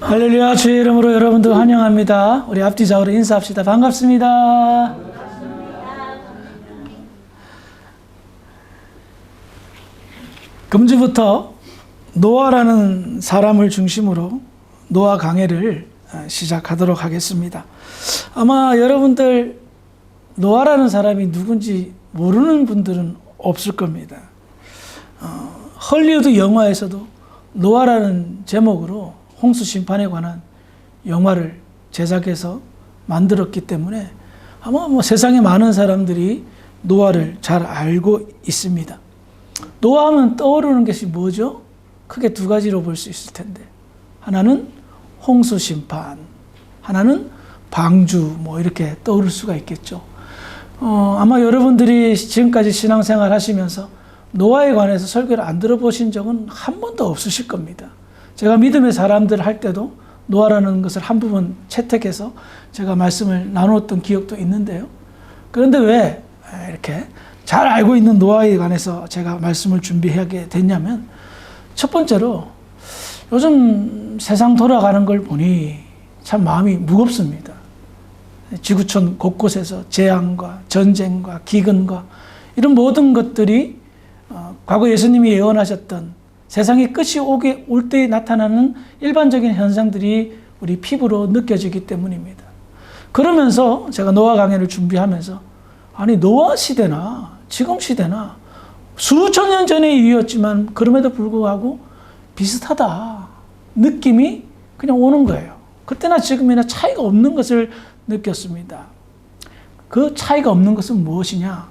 할렐루야. 주의 이름으로 여러분들 환영합니다. 우리 앞뒤 좌우로 인사합시다. 반갑습니다. 금주부터 노아라는 사람을 중심으로 노아 강해를 시작하도록 하겠습니다. 아마 여러분들 노아라는 사람이 누군지 모르는 분들은 없을 겁니다. 헐리우드 영화에서도 노아라는 제목으로 홍수 심판에 관한 영화를 제작해서 만들었기 때문에 아마 세상에 많은 사람들이 노아를 잘 알고 있습니다. 노아하면 떠오르는 것이 뭐죠? 크게 두 가지로 볼 수 있을 텐데, 하나는 홍수 심판, 하나는 방주, 이렇게 떠오를 수가 있겠죠. 아마 여러분들이 지금까지 신앙생활 하시면서 노아에 관해서 설교를 안 들어보신 적은 한 번도 없으실 겁니다. 제가 믿음의 사람들 할 때도 노아라는 것을 한 부분 채택해서 제가 말씀을 나눴던 기억도 있는데요. 그런데 왜 이렇게 잘 알고 있는 노아에 관해서 제가 말씀을 준비하게 됐냐면, 첫 번째로 요즘 세상 돌아가는 걸 보니 참 마음이 무겁습니다. 지구촌 곳곳에서 재앙과 전쟁과 기근과 이런 모든 것들이 과거 예수님이 예언하셨던 세상의 끝이 올 때에 나타나는 일반적인 현상들이 우리 피부로 느껴지기 때문입니다. 그러면서 제가 노아 강해를 준비하면서, 아니 노아 시대나 지금 시대나 수천 년 전의 일이었지만 그럼에도 불구하고 비슷하다 느낌이 그냥 오는 거예요. 그때나 지금이나 차이가 없는 것을 느꼈습니다. 그 차이가 없는 것은 무엇이냐?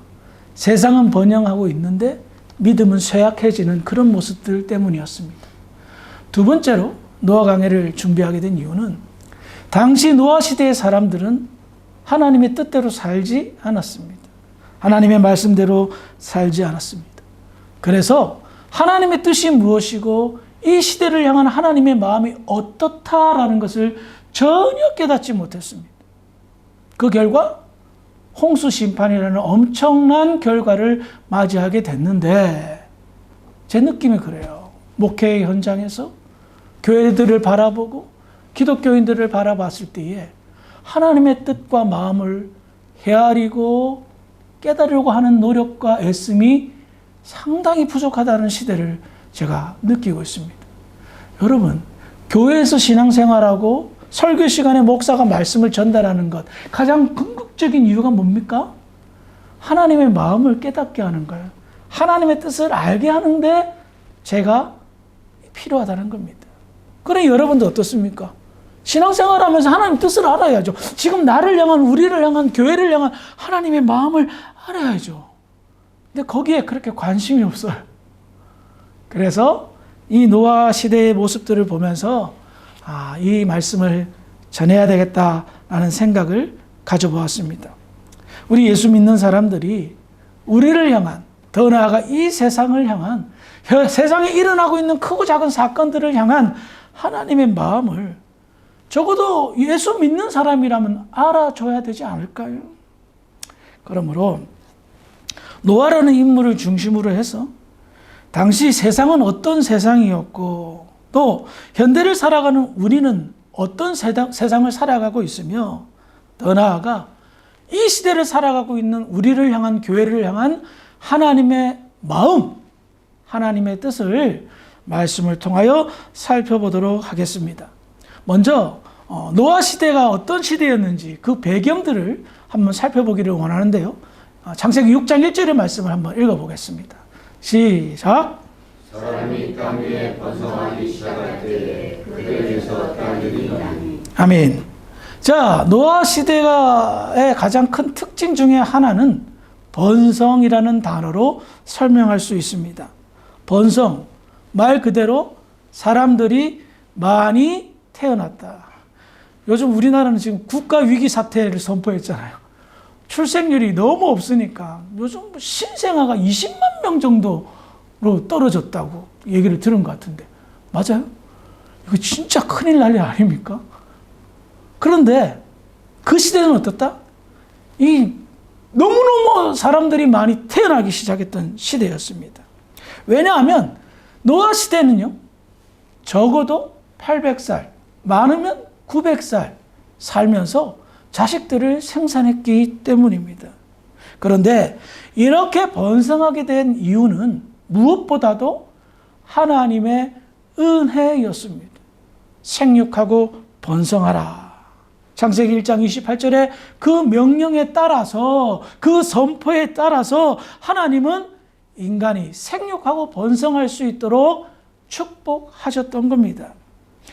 세상은 번영하고 있는데 믿음은 쇠약해지는 그런 모습들 때문이었습니다. 두 번째로 노아 강해를 준비하게 된 이유는, 당시 노아 시대의 사람들은 하나님의 뜻대로 살지 않았습니다. 하나님의 말씀대로 살지 않았습니다. 그래서 하나님의 뜻이 무엇이고 이 시대를 향한 하나님의 마음이 어떻다라는 것을 전혀 깨닫지 못했습니다. 그 결과 홍수 심판이라는 엄청난 결과를 맞이하게 됐는데, 제 느낌이 그래요. 목회 현장에서 교회들을 바라보고 기독교인들을 바라봤을 때에 하나님의 뜻과 마음을 헤아리고 깨달으려고 하는 노력과 애씀이 상당히 부족하다는 시대를 제가 느끼고 있습니다. 여러분, 교회에서 신앙생활하고 설교 시간에 목사가 말씀을 전달하는 것, 가장 궁극적인 이유가 뭡니까? 하나님의 마음을 깨닫게 하는 거예요. 하나님의 뜻을 알게 하는데 제가 필요하다는 겁니다. 그래, 여러분도 어떻습니까? 신앙생활 하면서 하나님 뜻을 알아야죠. 지금 나를 향한, 우리를 향한, 교회를 향한 하나님의 마음을 알아야죠. 근데 거기에 그렇게 관심이 없어요. 그래서 이 노아 시대의 모습들을 보면서 이 말씀을 전해야 되겠다라는 생각을 가져보았습니다. 우리 예수 믿는 사람들이 우리를 향한, 더 나아가 이 세상을 향한, 세상에 일어나고 있는 크고 작은 사건들을 향한 하나님의 마음을 적어도 예수 믿는 사람이라면 알아줘야 되지 않을까요? 그러므로 노아라는 인물을 중심으로 해서 당시 세상은 어떤 세상이었고, 또 현대를 살아가는 우리는 어떤 세상을 살아가고 있으며, 더 나아가 이 시대를 살아가고 있는 우리를 향한, 교회를 향한 하나님의 마음, 하나님의 뜻을 말씀을 통하여 살펴보도록 하겠습니다. 먼저 노아 시대가 어떤 시대였는지 그 배경들을 한번 살펴보기를 원하는데요. 창세기 6장 1절의 말씀을 한번 읽어보겠습니다. 시작. 사람이 땅 위에 번성하기 시작할 때에 그들에게서 딸들이 나니. 아멘. 자, 노아 시대의 가장 큰 특징 중에 하나는 번성이라는 단어로 설명할 수 있습니다. 번성, 말 그대로 사람들이 많이 태어났다. 요즘 우리나라는 지금 국가 위기 사태를 선포했잖아요. 출생률이 너무 없으니까 요즘 신생아가 20만 명 정도로 떨어졌다고 얘기를 들은 것 같은데, 맞아요? 이거 진짜 큰일 날 일 아닙니까? 그런데 그 시대는 어떻다? 너무너무 사람들이 많이 태어나기 시작했던 시대였습니다. 왜냐하면 노아 시대는요, 적어도 800살, 많으면 900살 살면서 자식들을 생산했기 때문입니다. 그런데 이렇게 번성하게 된 이유는 무엇보다도 하나님의 은혜였습니다. 생육하고 번성하라. 창세기 1장 28절에 그 명령에 따라서, 그 선포에 따라서 하나님은 인간이 생육하고 번성할 수 있도록 축복하셨던 겁니다.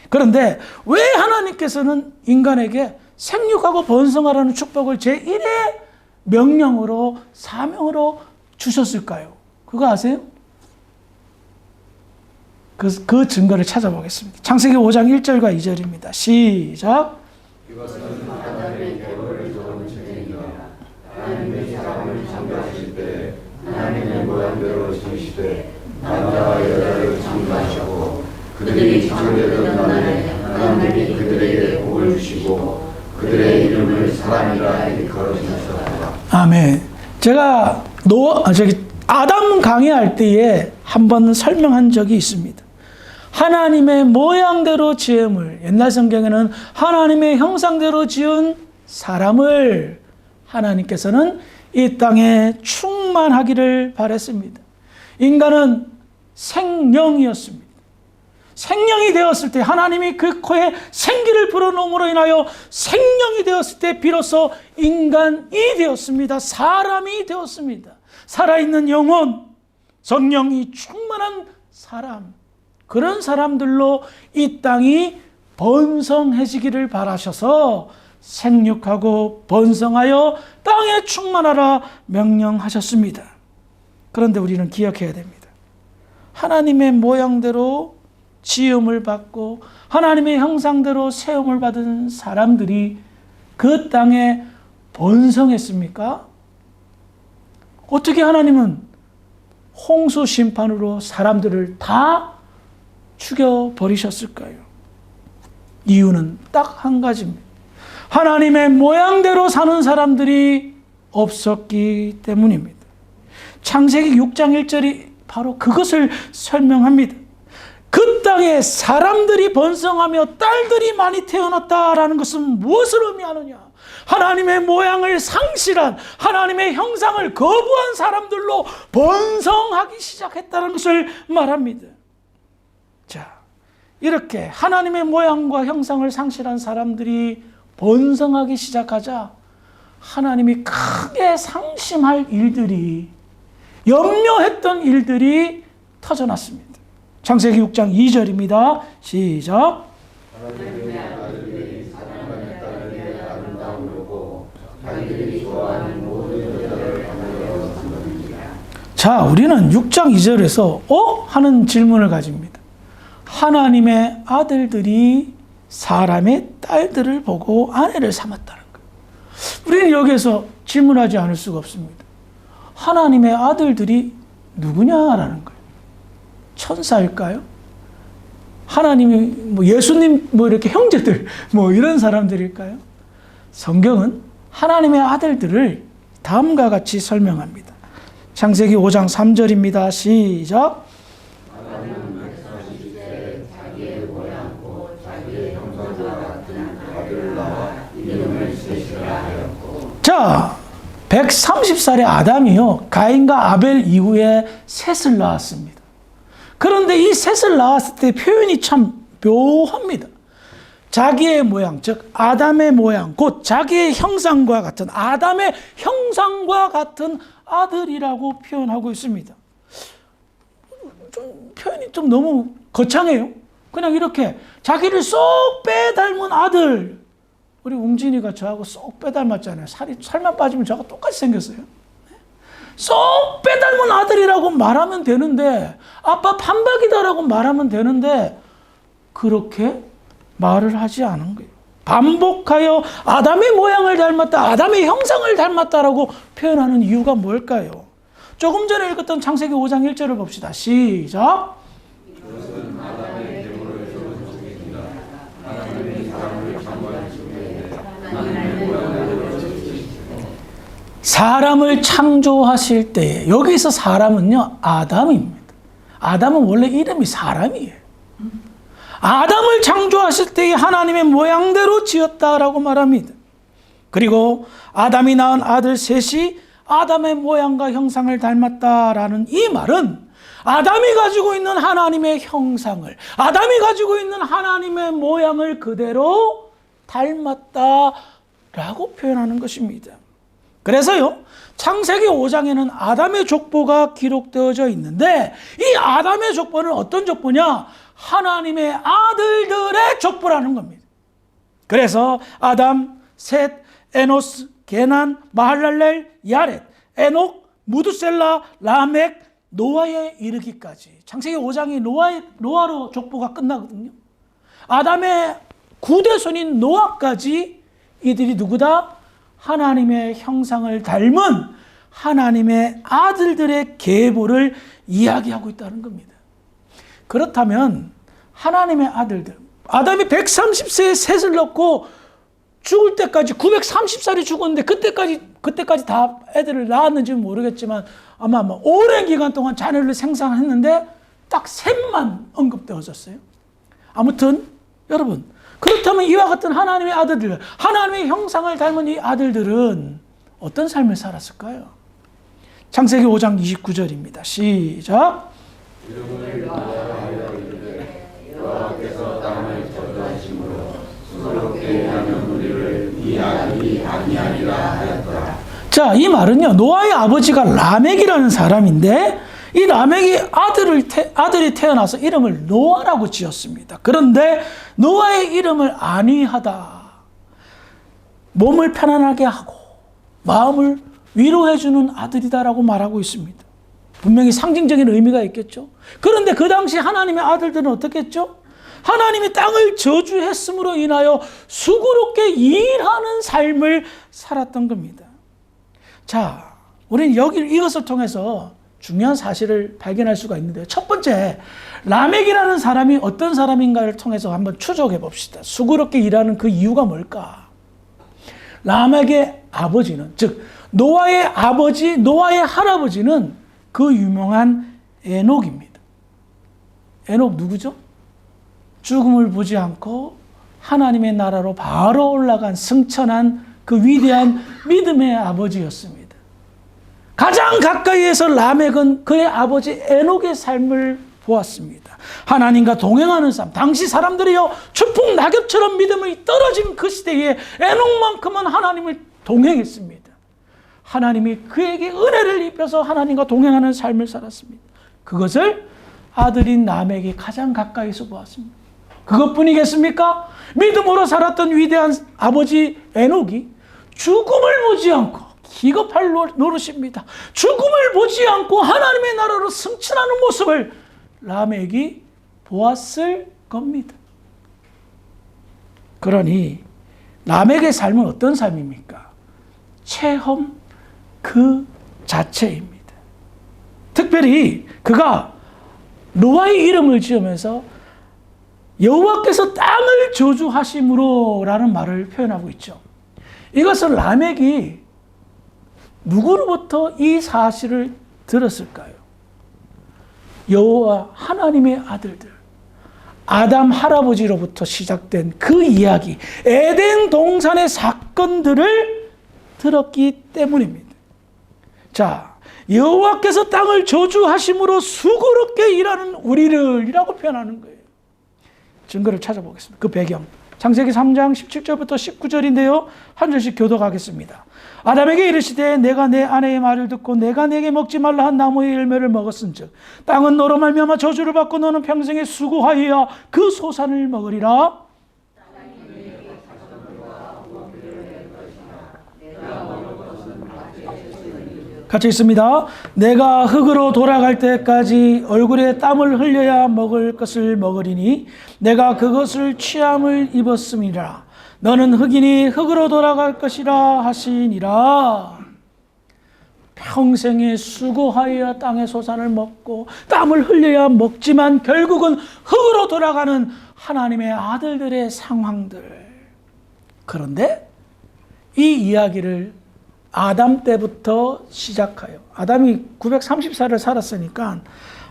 그런데 왜 하나님께서는 인간에게 생육하고 번성하라는 축복을 제1의 명령으로, 사명으로 주셨을까요? 그거 아세요? 그 증거를 찾아보겠습니다. 창세기 5장 1절과 2절입니다. 시작. 이것은 하나님의 계보를 적은 책이니라. 하나님의 사람을 창조하실 때 하나님의 모양대로 지으시되 남자와 여자를 창조하시고 그들이 창조되던 날에 하나님이 그들에게 복을 주시고 그들의 이름을 사람이라 일컬으셨더라. 아멘. 제가 아담 강의할 때에 한번 설명한 적이 있습니다. 하나님의 모양대로 지음을, 옛날 성경에는 하나님의 형상대로 지은 사람을 하나님께서는 이 땅에 충만하기를 바랬습니다. 인간은 생명이었습니다. 생명이 되었을 때 하나님이 그 코에 생기를 불어넣음으로 인하여 생명이 되었을 때 비로소 인간이 되었습니다. 사람이 되었습니다. 살아있는 영혼, 성령이 충만한 사람, 그런 사람들로 이 땅이 번성해지기를 바라셔서 생육하고 번성하여 땅에 충만하라 명령하셨습니다. 그런데 우리는 기억해야 됩니다. 하나님의 모양대로 지음을 받고 하나님의 형상대로 세움을 받은 사람들이 그 땅에 번성했습니까? 어떻게 하나님은 홍수 심판으로 사람들을 다 죽여버리셨을까요? 이유는 딱 한 가지입니다. 하나님의 모양대로 사는 사람들이 없었기 때문입니다. 창세기 6장 1절이 바로 그것을 설명합니다. 그 땅에 사람들이 번성하며 딸들이 많이 태어났다라는 것은 무엇을 의미하느냐? 하나님의 모양을 상실한, 하나님의 형상을 거부한 사람들로 번성하기 시작했다는 것을 말합니다. 자, 이렇게 하나님의 모양과 형상을 상실한 사람들이 번성하기 시작하자 하나님이 크게 상심할 일들이, 염려했던 일들이 터져났습니다. 창세기 6장 2절입니다. 시작. 하나님의 아들들이 사람의 딸에게 아름다움으로 자기들이 좋아하는 모든 여자를 받으려고. 자, 우리는 6장 2절에서 하는 질문을 가집니다. 하나님의 아들들이 사람의 딸들을 보고 아내를 삼았다는 거예요. 우리는 여기에서 질문하지 않을 수가 없습니다. 하나님의 아들들이 누구냐라는 거예요. 천사일까요? 하나님이 예수님 이렇게 형제들 이런 사람들일까요? 성경은 하나님의 아들들을 다음과 같이 설명합니다. 창세기 5장 3절입니다. 시작. 자, 130살의 아담이요, 가인과 아벨 이후에 셋을 낳았습니다. 그런데 이 셋을 낳았을 때 표현이 참 묘합니다. 자기의 모양, 즉 아담의 모양, 곧 자기의 형상과 같은, 아담의 형상과 같은 아들이라고 표현하고 있습니다. 표현이 좀 너무 거창해요. 그냥 이렇게 자기를 쏙 빼닮은 아들. 우리 웅진이가 저하고 쏙 빼닮았잖아요. 살만 빠지면 저하고 똑같이 생겼어요. 쏙 빼닮은 아들이라고 말하면 되는데, 아빠 판박이다라고 말하면 되는데, 그렇게 말을 하지 않은 거예요. 반복하여 아담의 모양을 닮았다, 아담의 형상을 닮았다라고 표현하는 이유가 뭘까요? 조금 전에 읽었던 창세기 5장 1절을 봅시다. 시작. 이것은 아담의 계보를 적은 책이니라. 하나님이 사람을 창조하시되 하나님의 모양대로 지으시고. 사람을 창조하실 때, 여기서 사람은요, 아담입니다. 아담은 원래 이름이 사람이에요. 아담을 창조하실 때의 하나님의 모양대로 지었다라고 말합니다. 그리고 아담이 낳은 아들 셋이 아담의 모양과 형상을 닮았다라는 이 말은 아담이 가지고 있는 하나님의 형상을, 아담이 가지고 있는 하나님의 모양을 그대로 닮았다라고 표현하는 것입니다. 그래서요, 창세기 5장에는 아담의 족보가 기록되어져 있는데 이 아담의 족보는 어떤 족보냐? 하나님의 아들들의 족보라는 겁니다. 그래서 아담, 셋, 에노스, 게난, 마할랄렐, 야렛, 에녹, 무두셀라, 라멕, 노아에 이르기까지 창세기 5장이 노아로 족보가 끝나거든요. 아담의 9대손인 노아까지 이들이 누구다? 하나님의 형상을 닮은 하나님의 아들들의 계보를 이야기하고 있다는 겁니다. 그렇다면 하나님의 아들들, 아담이 130세에 셋을 낳고 죽을 때까지 930살이 죽었는데 그때까지 다 애들을 낳았는지는 모르겠지만 아마 오랜 기간 동안 자녀를 생산했는데 딱 셋만 언급되어졌어요. 아무튼 여러분, 그렇다면 이와 같은 하나님의 아들들, 하나님의 형상을 닮은 이 아들들은 어떤 삶을 살았을까요? 창세기 5장 29절입니다. 시작. 이름을 여호와하여 이르되 여호와께서 땅을 저주하심으로 수고롭게 하는 우리를 이해하기 아니하리라 하였더라. 자, 이 말은요, 노아의 아버지가 라멕이라는 사람인데 이 라멕이 아들이 태어나서 이름을 노아라고 지었습니다. 그런데 노아의 이름을 안위하다, 몸을 편안하게 하고 마음을 위로해주는 아들이다라고 말하고 있습니다. 분명히 상징적인 의미가 있겠죠. 그런데 그 당시 하나님의 아들들은 어떻게 했죠? 하나님이 땅을 저주했음으로 인하여 수고롭게 일하는 삶을 살았던 겁니다. 자, 우리는 이것을 통해서 중요한 사실을 발견할 수가 있는데요. 첫 번째, 라멕이라는 사람이 어떤 사람인가를 통해서 한번 추적해 봅시다. 수고롭게 일하는 그 이유가 뭘까? 라멕의 아버지는, 즉 노아의 아버지, 노아의 할아버지는 그 유명한 에녹입니다. 에녹 누구죠? 죽음을 보지 않고 하나님의 나라로 바로 올라간 승천한 그 위대한 믿음의 아버지였습니다. 가장 가까이에서 라멕은 그의 아버지 에녹의 삶을 보았습니다. 하나님과 동행하는 삶. 당시 사람들이요, 추풍 낙엽처럼 믿음이 떨어진 그 시대에 에녹만큼은 하나님을 동행했습니다. 하나님이 그에게 은혜를 입혀서 하나님과 동행하는 삶을 살았습니다. 그것을 아들인 라멕이 가장 가까이서 보았습니다. 그것뿐이겠습니까? 믿음으로 살았던 위대한 아버지 에녹이 죽음을 보지 않고, 기겁할 노릇입니다. 죽음을 보지 않고 하나님의 나라로 승천하는 모습을 라멕이 보았을 겁니다. 그러니 라멕의 삶은 어떤 삶입니까? 체험 그 자체입니다. 특별히 그가 노아의 이름을 지으면서 여호와께서 땅을 저주하심으로 라는 말을 표현하고 있죠. 이것은 라멕이 누구로부터 이 사실을 들었을까요? 여호와 하나님의 아들들, 아담 할아버지로부터 시작된 그 이야기, 에덴 동산의 사건들을 들었기 때문입니다. 자, 여호와께서 땅을 저주하심으로 수고롭게 일하는 우리를 이라고 표현하는 거예요. 증거를 찾아보겠습니다. 그 배경, 창세기 3장 17절부터 19절인데요. 한 절씩 교독하겠습니다. 아담에게 이르시되 내가 내 아내의 말을 듣고 내가 내게 먹지 말라 한 나무의 열매를 먹었은즉 땅은 너로 말미암아 저주를 받고 너는 평생에 수고하여야 그 소산을 먹으리라. 같이 있습니다. 내가 흙으로 돌아갈 때까지 얼굴에 땀을 흘려야 먹을 것을 먹으리니 내가 그것을 취함을 입었음이라. 너는 흙이니 흙으로 돌아갈 것이라 하시니라. 평생에 수고하여야 땅의 소산을 먹고 땀을 흘려야 먹지만 결국은 흙으로 돌아가는 하나님의 아들들의 상황들. 그런데 이 이야기를 아담 때부터 시작하여, 아담이 930살을 살았으니까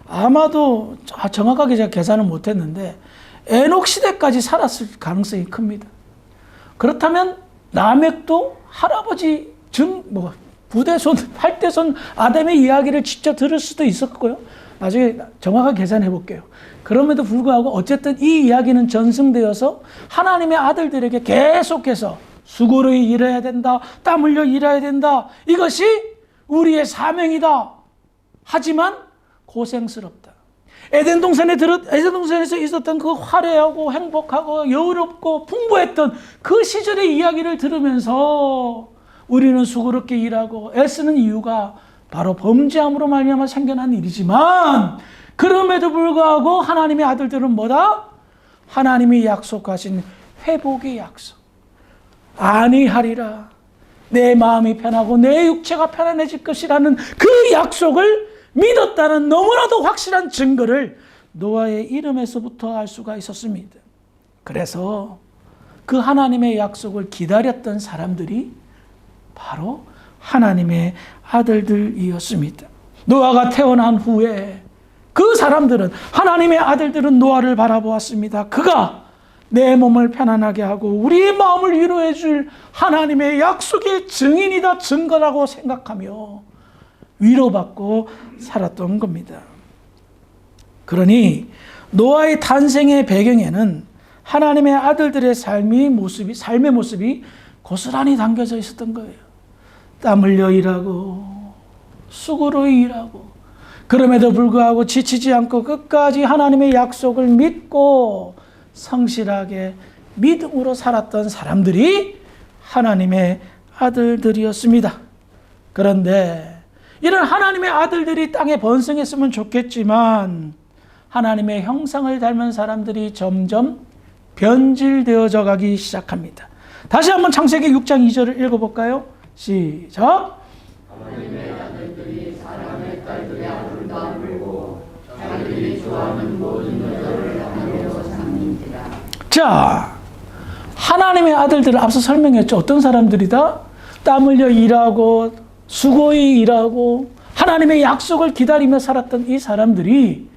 아마도 정확하게 제가 계산은 못했는데 에녹 시대까지 살았을 가능성이 큽니다. 그렇다면 라멕도 할아버지 부대손, 8대손 아담의 이야기를 직접 들을 수도 있었고요. 나중에 정확하게 계산해 볼게요. 그럼에도 불구하고 어쨌든 이 이야기는 전승되어서 하나님의 아들들에게 계속해서 수고를 일해야 된다. 땀 흘려 일해야 된다. 이것이 우리의 사명이다. 하지만 고생스럽다. 에덴 동산에서 있었던 그 화려하고 행복하고 여유롭고 풍부했던 그 시절의 이야기를 들으면서 우리는 수고롭게 일하고 애쓰는 이유가 바로 범죄함으로 말미암아 생겨난 일이지만 그럼에도 불구하고 하나님의 아들들은 뭐다? 하나님이 약속하신 회복의 약속. 안위하리라. 내 마음이 편하고 내 육체가 편안해질 것이라는 그 약속을 믿었다는 너무나도 확실한 증거를 노아의 이름에서부터 알 수가 있었습니다. 그래서 그 하나님의 약속을 기다렸던 사람들이 바로 하나님의 아들들이었습니다. 노아가 태어난 후에 그 사람들은, 하나님의 아들들은 노아를 바라보았습니다. 그가 내 몸을 편안하게 하고 우리의 마음을 위로해 줄 하나님의 약속의 증인이다, 증거라고 생각하며 위로받고 살았던 겁니다. 그러니 노아의 탄생의 배경에는 하나님의 아들들의 삶의 모습이 고스란히 담겨져 있었던 거예요. 땀 흘려 일하고 수고로 일하고 그럼에도 불구하고 지치지 않고 끝까지 하나님의 약속을 믿고 성실하게 믿음으로 살았던 사람들이 하나님의 아들들이었습니다. 그런데 이런 하나님의 아들들이 땅에 번성했으면 좋겠지만 하나님의 형상을 닮은 사람들이 점점 변질되어져 가기 시작합니다. 다시 한번 창세기 6장 2절을 읽어볼까요? 시작. 하나님의 아들들이 사람의 딸들의 아름다움을 보고 자기들이 좋아하는 모든 여자를 아내로 삼는지라. 자, 하나님의 아들들을 앞서 설명했죠. 어떤 사람들이다? 땀 흘려 일하고 수고히 일하고 하나님의 약속을 기다리며 살았던 이 사람들이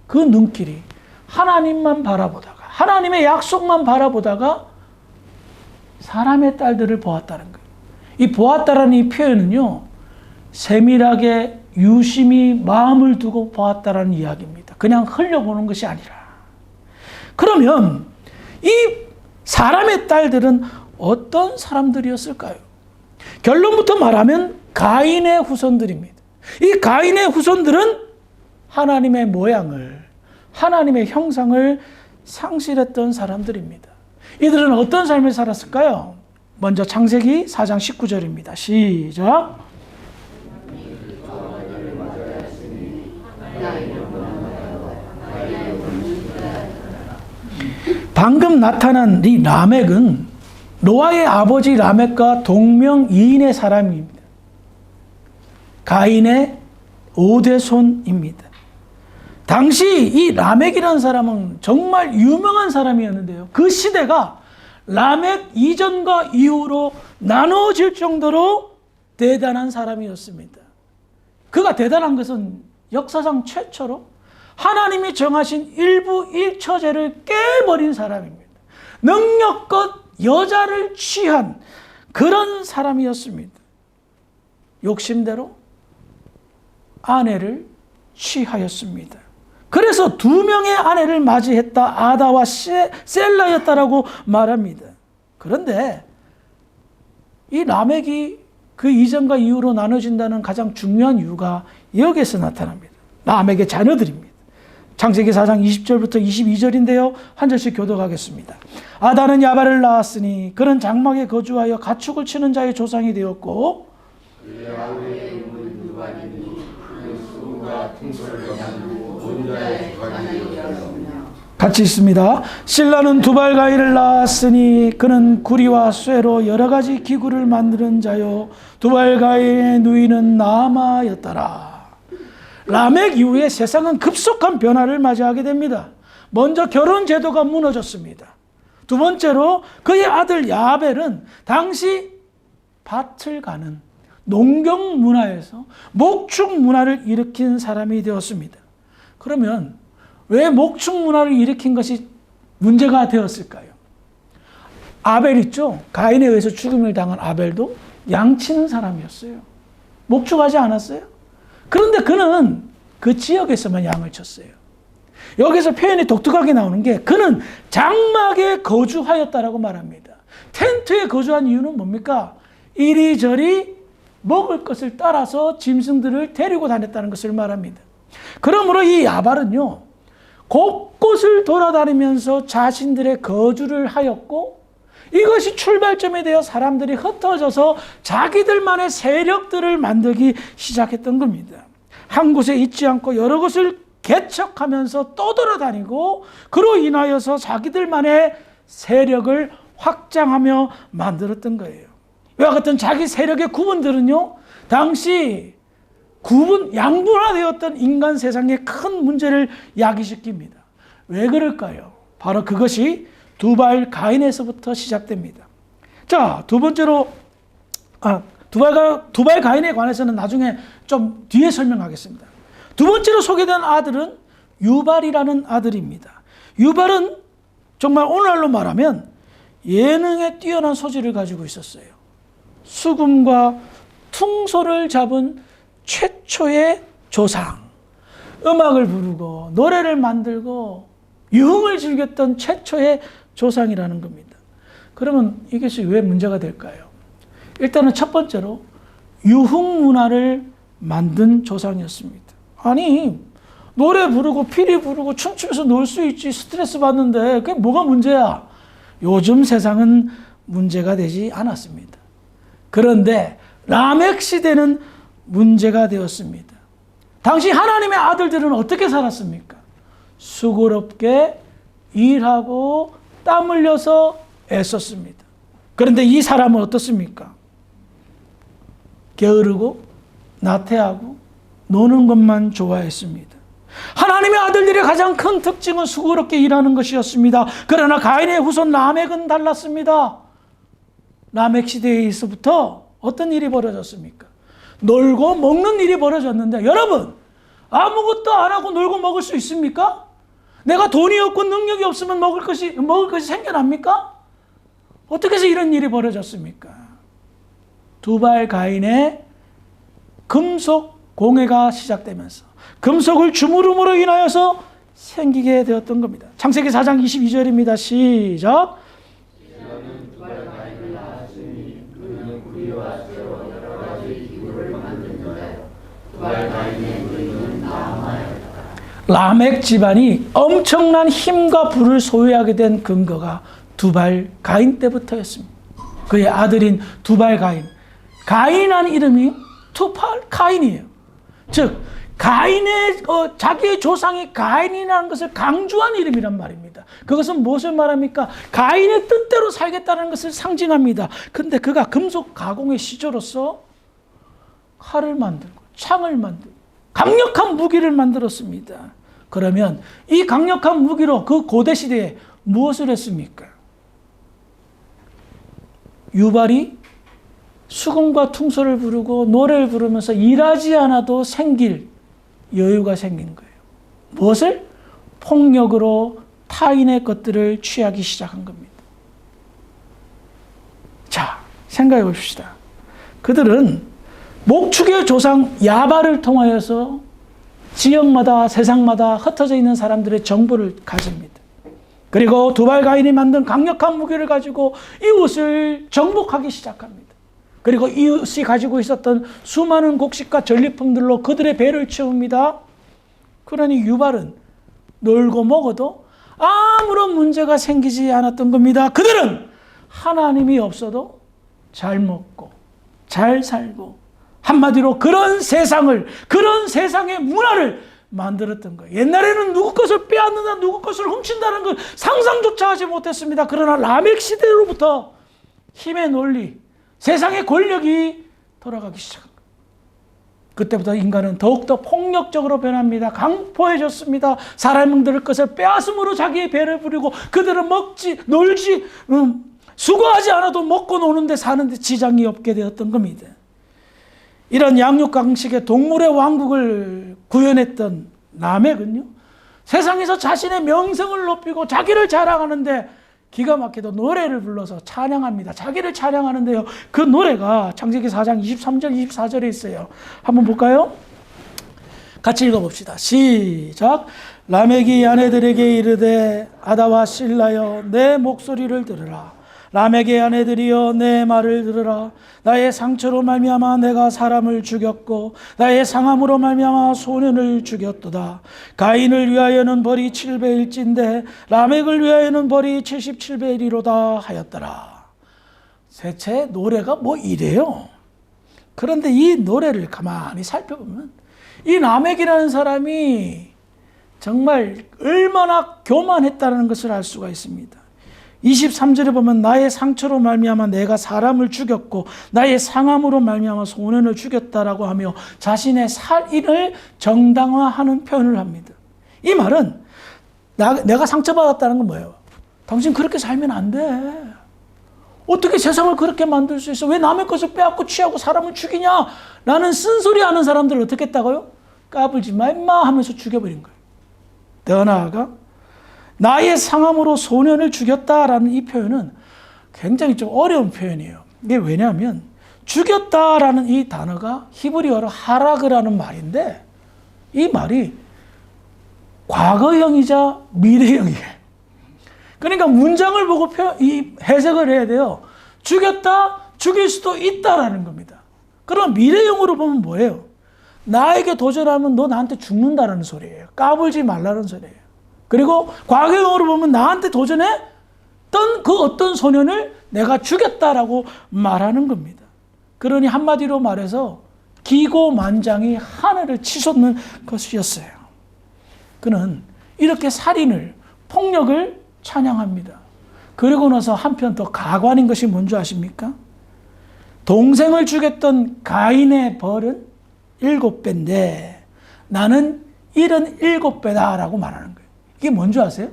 그 눈길이 하나님만 바라보다가 하나님의 약속만 바라보다가 사람의 딸들을 보았다는 거예요. 이 보았다라는 이 표현은요, 세밀하게 유심히 마음을 두고 보았다라는 이야기입니다. 그냥 흘려보는 것이 아니라. 그러면 이 사람의 딸들은 어떤 사람들이었을까요? 결론부터 말하면 가인의 후손들입니다. 이 가인의 후손들은 하나님의 모양을, 하나님의 형상을 상실했던 사람들입니다. 이들은 어떤 삶을 살았을까요? 먼저 창세기 4장 19절입니다. 시작. 방금 나타난 이 라멕은 노아의 아버지 라멕과 동명이인의 사람입니다. 가인의 5대손입니다. 당시 이 라멕이라는 사람은 정말 유명한 사람이었는데요. 그 시대가 라멕 이전과 이후로 나눠질 정도로 대단한 사람이었습니다. 그가 대단한 것은 역사상 최초로 하나님이 정하신 일부 일처제를 깨버린 사람입니다. 능력껏 여자를 취한 그런 사람이었습니다. 욕심대로 아내를 취하였습니다. 그래서 2명의 아내를 맞이했다. 아다와 셀라였다라고 말합니다. 그런데 이 라멕이 그 이전과 이후로 나눠진다는 가장 중요한 이유가 여기에서 나타납니다. 라멕의 자녀들입니다. 창세기 4장 20절부터 22절인데요. 한 절씩 교독하겠습니다. 아다는 야발을 낳았으니 그는 장막에 거주하여 가축을 치는 자의 조상이 되었고 그의 아우의 이름은 누바니니 그 수가 풍소를 영한 본자의 조상이 되었으며 같이 있습니다. 실라는 두발가인을 낳았으니 그는 구리와 쇠로 여러 가지 기구를 만드는 자요 두발가인의 누이는 나아마였더라. 라멕 이후에 세상은 급속한 변화를 맞이하게 됩니다. 먼저 결혼 제도가 무너졌습니다. 두 번째로 그의 아들 야벨은 당시 밭을 가는 농경 문화에서 목축 문화를 일으킨 사람이 되었습니다. 그러면 왜 목축 문화를 일으킨 것이 문제가 되었을까요? 아벨 있죠? 가인에 의해서 죽음을 당한 아벨도 양치는 사람이었어요. 목축하지 않았어요? 그런데 그는 그 지역에서만 양을 쳤어요. 여기서 표현이 독특하게 나오는 게 그는 장막에 거주하였다라고 말합니다. 텐트에 거주한 이유는 뭡니까? 이리저리 먹을 것을 따라서 짐승들을 데리고 다녔다는 것을 말합니다. 그러므로 이 야발은요, 곳곳을 돌아다니면서 자신들의 거주를 하였고, 이것이 출발점이 되어 사람들이 흩어져서 자기들만의 세력들을 만들기 시작했던 겁니다. 한 곳에 있지 않고 여러 곳을 개척하면서 떠돌아다니고, 그로 인하여서 자기들만의 세력을 확장하며 만들었던 거예요. 이와 같은 자기 세력의 구분들은요, 당시 양분화되었던 인간 세상에 큰 문제를 야기시킵니다. 왜 그럴까요? 바로 그것이 두발 가인에서부터 시작됩니다. 자, 두 번째로, 두발 가인에 관해서는 나중에 좀 뒤에 설명하겠습니다. 두 번째로 소개된 아들은 유발이라는 아들입니다. 유발은 정말 오늘날로 말하면 예능에 뛰어난 소질을 가지고 있었어요. 수금과 퉁소를 잡은 최초의 조상, 음악을 부르고 노래를 만들고 유흥을 즐겼던 최초의 조상이라는 겁니다. 그러면 이것이 왜 문제가 될까요? 일단은 첫 번째로 유흥 문화를 만든 조상이었습니다. 아니, 노래 부르고 피리 부르고 춤추면서 놀 수 있지, 스트레스 받는데 그게 뭐가 문제야? 요즘 세상은 문제가 되지 않았습니다. 그런데 라멕 시대는 문제가 되었습니다. 당시 하나님의 아들들은 어떻게 살았습니까? 수고롭게 일하고 땀 흘려서 애썼습니다. 그런데 이 사람은 어떻습니까? 게으르고 나태하고 노는 것만 좋아했습니다. 하나님의 아들들의 가장 큰 특징은 수고롭게 일하는 것이었습니다. 그러나 가인의 후손 라멕은 달랐습니다. 라멕 시대에서부터 어떤 일이 벌어졌습니까? 놀고 먹는 일이 벌어졌는데, 여러분, 아무것도 안 하고 놀고 먹을 수 있습니까? 내가 돈이 없고 능력이 없으면 먹을 것이 생겨납니까? 어떻게 해서 이런 일이 벌어졌습니까? 두발 가인의 금속 공해가 시작되면서 금속을 주무름으로 인하여서 생기게 되었던 겁니다. 창세기 4장 22절입니다. 시작. 라멕 집안이 엄청난 힘과 부를 소유하게 된 근거가 두발 가인 때부터였습니다. 그의 아들인 두발 가인. 가인한 이름이 투팔 가인이에요. 즉 가인의 자기의 조상이 가인이라는 것을 강조한 이름이란 말입니다. 그것은 무엇을 말합니까? 가인의 뜻대로 살겠다는 것을 상징합니다. 근데 그가 금속 가공의 시조로서 칼을 만들고 창을 만들고 강력한 무기를 만들었습니다. 그러면 이 강력한 무기로 그 고대 시대에 무엇을 했습니까? 유발이 수금과 퉁소를 부르고 노래를 부르면서 일하지 않아도 생길 여유가 생긴 거예요. 무엇을? 폭력으로 타인의 것들을 취하기 시작한 겁니다. 자, 생각해 봅시다. 그들은 목축의 조상 야발을 통하여서 지역마다 세상마다 흩어져 있는 사람들의 정보를 가집니다. 그리고 두발 가인이 만든 강력한 무기를 가지고 이웃을 정복하기 시작합니다. 그리고 이웃이 가지고 있었던 수많은 곡식과 전리품들로 그들의 배를 채웁니다. 그러니 유발은 놀고 먹어도 아무런 문제가 생기지 않았던 겁니다. 그들은 하나님이 없어도 잘 먹고 잘 살고, 한마디로 그런 세상의 문화를 만들었던 거예요. 옛날에는 누구 것을 빼앗는다, 누구 것을 훔친다는 걸 상상조차 하지 못했습니다. 그러나 라멕 시대로부터 힘의 논리, 세상의 권력이 돌아가기 시작한 거예요. 그때부터 인간은 더욱더 폭력적으로 변합니다. 강포해졌습니다. 사람들의 것을 빼앗음으로 자기의 배를 부리고, 그들은 놀지, 수고하지 않아도 먹고 노는데 사는데 지장이 없게 되었던 겁니다. 이런 양육강식의 동물의 왕국을 구현했던 라멕은요, 세상에서 자신의 명성을 높이고 자기를 자랑하는데 기가 막히게 노래를 불러서 찬양합니다. 자기를 찬양하는데요. 그 노래가 창세기 4장 23절 24절에 있어요. 한번 볼까요? 같이 읽어봅시다. 시작. 라멕이 아내들에게 이르되 아다와 실라여 내 목소리를 들으라. 라멕의 아내들이여 내 말을 들으라. 나의 상처로 말미암아 내가 사람을 죽였고 나의 상함으로 말미암아 소년을 죽였도다. 가인을 위하여는 벌이 7배일진데 라멕을 위하여는 벌이 77배이로다 하였더라. 대체 노래가 뭐 이래요. 그런데 이 노래를 가만히 살펴보면 이 라멕이라는 사람이 정말 얼마나 교만했다는 것을 알 수가 있습니다. 23절에 보면 나의 상처로 말미암아 내가 사람을 죽였고 나의 상함으로 말미암아 소년을 죽였다라고 하며 자신의 살인을 정당화하는 표현을 합니다. 이 말은 내가 상처받았다는 건 뭐예요? 당신 그렇게 살면 안 돼. 어떻게 세상을 그렇게 만들 수 있어? 왜 남의 것을 빼앗고 취하고 사람을 죽이냐? 라는 쓴소리 하는 사람들을 어떻게 했다고요? 까불지 마 임마 하면서 죽여버린 거예요. 더 나아가 나의 상함으로 소년을 죽였다라는 이 표현은 굉장히 좀 어려운 표현이에요. 이게 왜냐하면 죽였다라는 이 단어가 히브리어로 하락이라는 말인데 이 말이 과거형이자 미래형이에요. 그러니까 문장을 보고 이 해석을 해야 돼요. 죽였다, 죽일 수도 있다라는 겁니다. 그럼 미래형으로 보면 뭐예요? 나에게 도전하면 너 나한테 죽는다라는 소리예요. 까불지 말라는 소리예요. 그리고 과거형으로 보면 나한테 도전했던 그 어떤 소년을 내가 죽였다라고 말하는 겁니다. 그러니 한마디로 말해서 기고만장이 하늘을 치솟는 것이었어요. 그는 이렇게 살인을, 폭력을 찬양합니다. 그리고 나서 한편 더 가관인 것이 뭔지 아십니까? 동생을 죽였던 가인의 벌은 7배인데 나는 77배다라고 말하는 거예요. 이게 뭔지 아세요?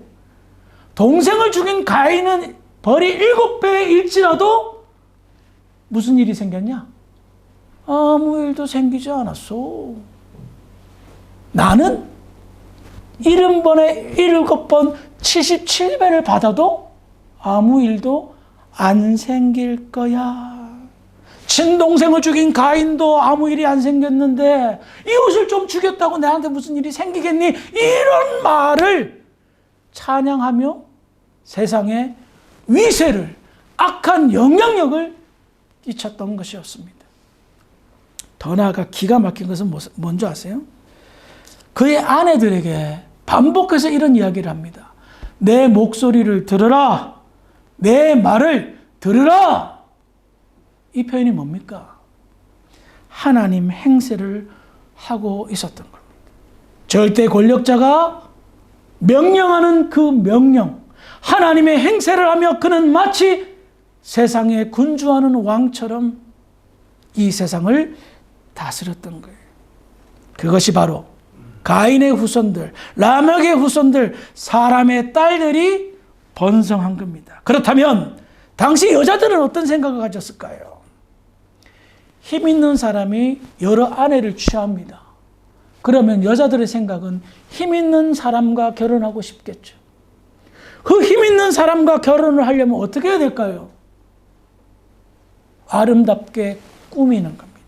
동생을 죽인 가인은 벌이 7배일지라도 무슨 일이 생겼냐? 아무 일도 생기지 않았어. 나는 70번에 7번 77배를 받아도 아무 일도 안 생길 거야. 친동생을 죽인 가인도 아무 일이 안 생겼는데 이웃을 좀 죽였다고 나한테 무슨 일이 생기겠니? 이런 말을 찬양하며 세상에 위세를, 악한 영향력을 끼쳤던 것이었습니다. 더 나아가 기가 막힌 것은 뭔지 아세요? 그의 아내들에게 반복해서 이런 이야기를 합니다. 내 목소리를 들으라. 내 말을 들으라. 이 표현이 뭡니까? 하나님 행세를 하고 있었던 겁니다. 절대 권력자가 명령하는 그 명령, 하나님의 행세를 하며 그는 마치 세상에 군주하는 왕처럼 이 세상을 다스렸던 거예요. 그것이 바로 가인의 후손들, 라멕의 후손들, 사람의 딸들이 번성한 겁니다. 그렇다면 당시 여자들은 어떤 생각을 가졌을까요? 힘 있는 사람이 여러 아내를 취합니다. 그러면 여자들의 생각은 힘 있는 사람과 결혼하고 싶겠죠. 그 힘 있는 사람과 결혼을 하려면 어떻게 해야 될까요? 아름답게 꾸미는 겁니다.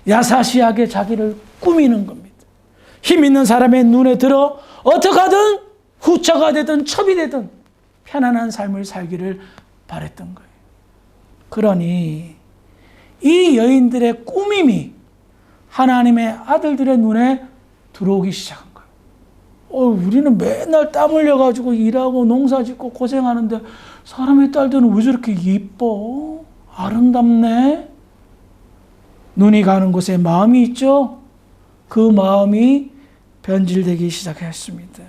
야사시하게 자기를 꾸미는 겁니다. 힘 있는 사람의 눈에 들어 어떻게 하든 후처가 되든 첩이 되든 편안한 삶을 살기를 바랬던 거예요. 그러니 이 여인들의 꾸밈이 하나님의 아들들의 눈에 들어오기 시작한 거예요. 우리는 맨날 땀 흘려가지고 일하고 농사 짓고 고생하는데 사람의 딸들은 왜 저렇게 예뻐? 아름답네? 눈이 가는 곳에 마음이 있죠? 그 마음이 변질되기 시작했습니다.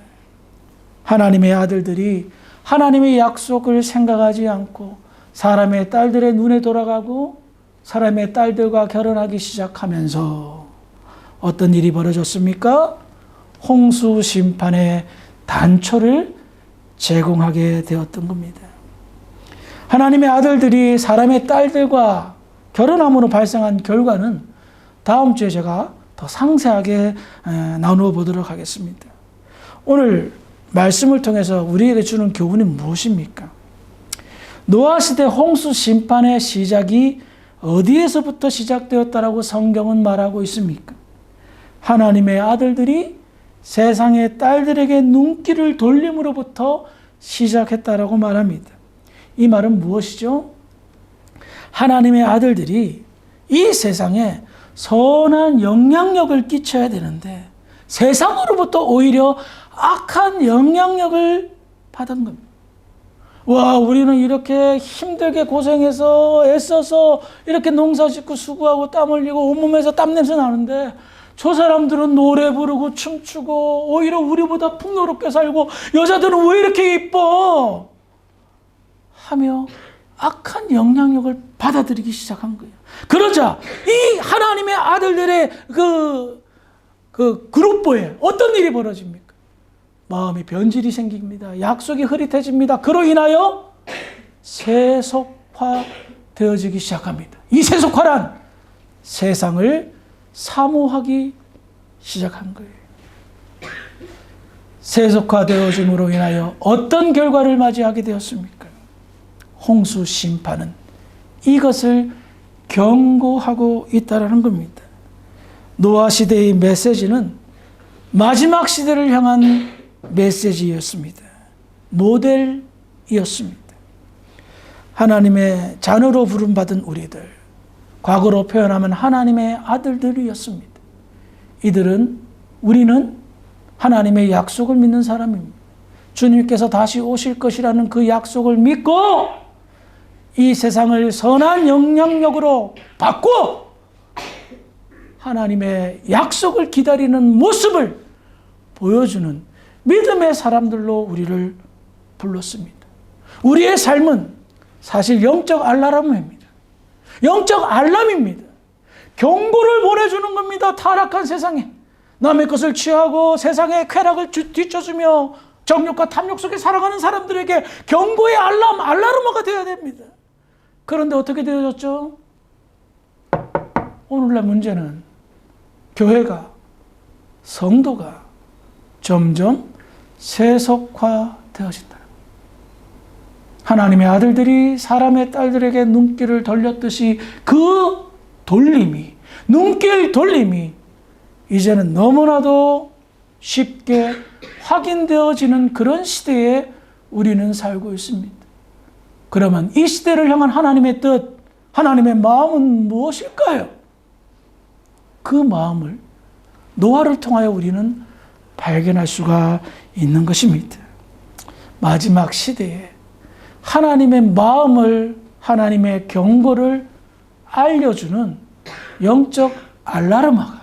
하나님의 아들들이 하나님의 약속을 생각하지 않고 사람의 딸들의 눈에 돌아가고 사람의 딸들과 결혼하기 시작하면서 어떤 일이 벌어졌습니까? 홍수 심판의 단초를 제공하게 되었던 겁니다. 하나님의 아들들이 사람의 딸들과 결혼함으로 발생한 결과는 다음 주에 제가 더 상세하게 나누어 보도록 하겠습니다. 오늘 말씀을 통해서 우리에게 주는 교훈이 무엇입니까? 노아 시대 홍수 심판의 시작이 어디에서부터 시작되었다라고 성경은 말하고 있습니까? 하나님의 아들들이 세상의 딸들에게 눈길을 돌림으로부터 시작했다라고 말합니다. 이 말은 무엇이죠? 하나님의 아들들이 이 세상에 선한 영향력을 끼쳐야 되는데 세상으로부터 오히려 악한 영향력을 받은 겁니다. 와, 우리는 이렇게 힘들게 고생해서 애써서 이렇게 농사 짓고 수고하고 땀 흘리고 온몸에서 땀 냄새 나는데 저 사람들은 노래 부르고 춤추고 오히려 우리보다 풍요롭게 살고 여자들은 왜 이렇게 이뻐? 하며 악한 영향력을 받아들이기 시작한 거예요. 그러자 이 하나님의 아들들의 그 그룹보에 어떤 일이 벌어집니까? 마음이 변질이 생깁니다. 약속이 흐릿해집니다. 그로 인하여 세속화되어지기 시작합니다. 이 세속화란 세상을 사모하기 시작한 거예요. 세속화되어짐으로 인하여 어떤 결과를 맞이하게 되었습니까? 홍수 심판은 이것을 경고하고 있다는 겁니다. 노아 시대의 메시지는 마지막 시대를 향한 메시지였습니다. 모델이었습니다. 하나님의 자녀로 부름받은 우리들, 과거로 표현하면 하나님의 아들들이었습니다. 우리는 하나님의 약속을 믿는 사람입니다. 주님께서 다시 오실 것이라는 그 약속을 믿고 이 세상을 선한 영향력으로 바꾸어 하나님의 약속을 기다리는 모습을 보여주는 믿음의 사람들로 우리를 불렀습니다. 우리의 삶은 사실 영적 알람입니다. 영적 알람입니다. 경고를 보내주는 겁니다. 타락한 세상에 남의 것을 취하고 세상의 쾌락을 뒤쫓으며 정욕과 탐욕 속에 살아가는 사람들에게 경고의 알라르마가 되어야 됩니다. 그런데 어떻게 되어졌죠? 오늘날 문제는 교회가, 성도가 점점 세속화되어진다. 하나님의 아들들이 사람의 딸들에게 눈길을 돌렸듯이 그 눈길 돌림이 이제는 너무나도 쉽게 확인되어지는 그런 시대에 우리는 살고 있습니다. 그러면 이 시대를 향한 하나님의 뜻, 하나님의 마음은 무엇일까요? 그 마음을 노아를 통하여 우리는 발견할 수가 있는 것입니다. 마지막 시대에 하나님의 마음을, 하나님의 경고를 알려주는 영적 알라르마가,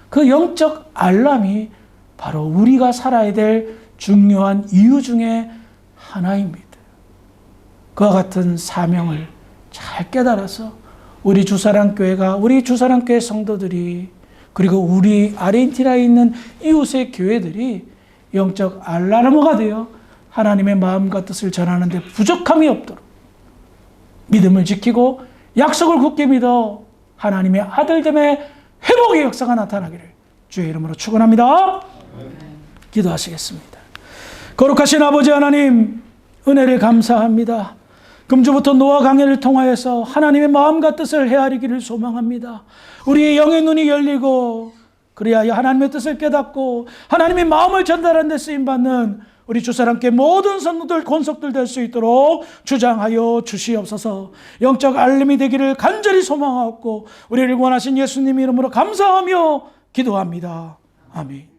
그 영적 알람이 바로 우리가 살아야 될 중요한 이유 중에 하나입니다. 그와 같은 사명을 잘 깨달아서 우리 주사랑교회가, 우리 주사랑교회 성도들이, 그리고 우리 아르헨티나에 있는 이웃의 교회들이 영적 알라르마가 되어 하나님의 마음과 뜻을 전하는 데 부족함이 없도록 믿음을 지키고 약속을 굳게 믿어 하나님의 아들됨의 회복의 역사가 나타나기를 주의 이름으로 축원합니다. 기도하시겠습니다. 거룩하신 아버지 하나님, 은혜를 감사합니다. 금주부터 노아 강해를 통하여서 하나님의 마음과 뜻을 헤아리기를 소망합니다. 우리의 영의 눈이 열리고 그리하여 하나님의 뜻을 깨닫고 하나님의 마음을 전달하는 데 쓰임받는 우리 주사랑교회 모든 성도들, 권속들 될 수 있도록 주장하여 주시옵소서. 영적 알림이 되기를 간절히 소망하옵고 우리를 구원하신 예수님 이름으로 감사하며 기도합니다. 아멘.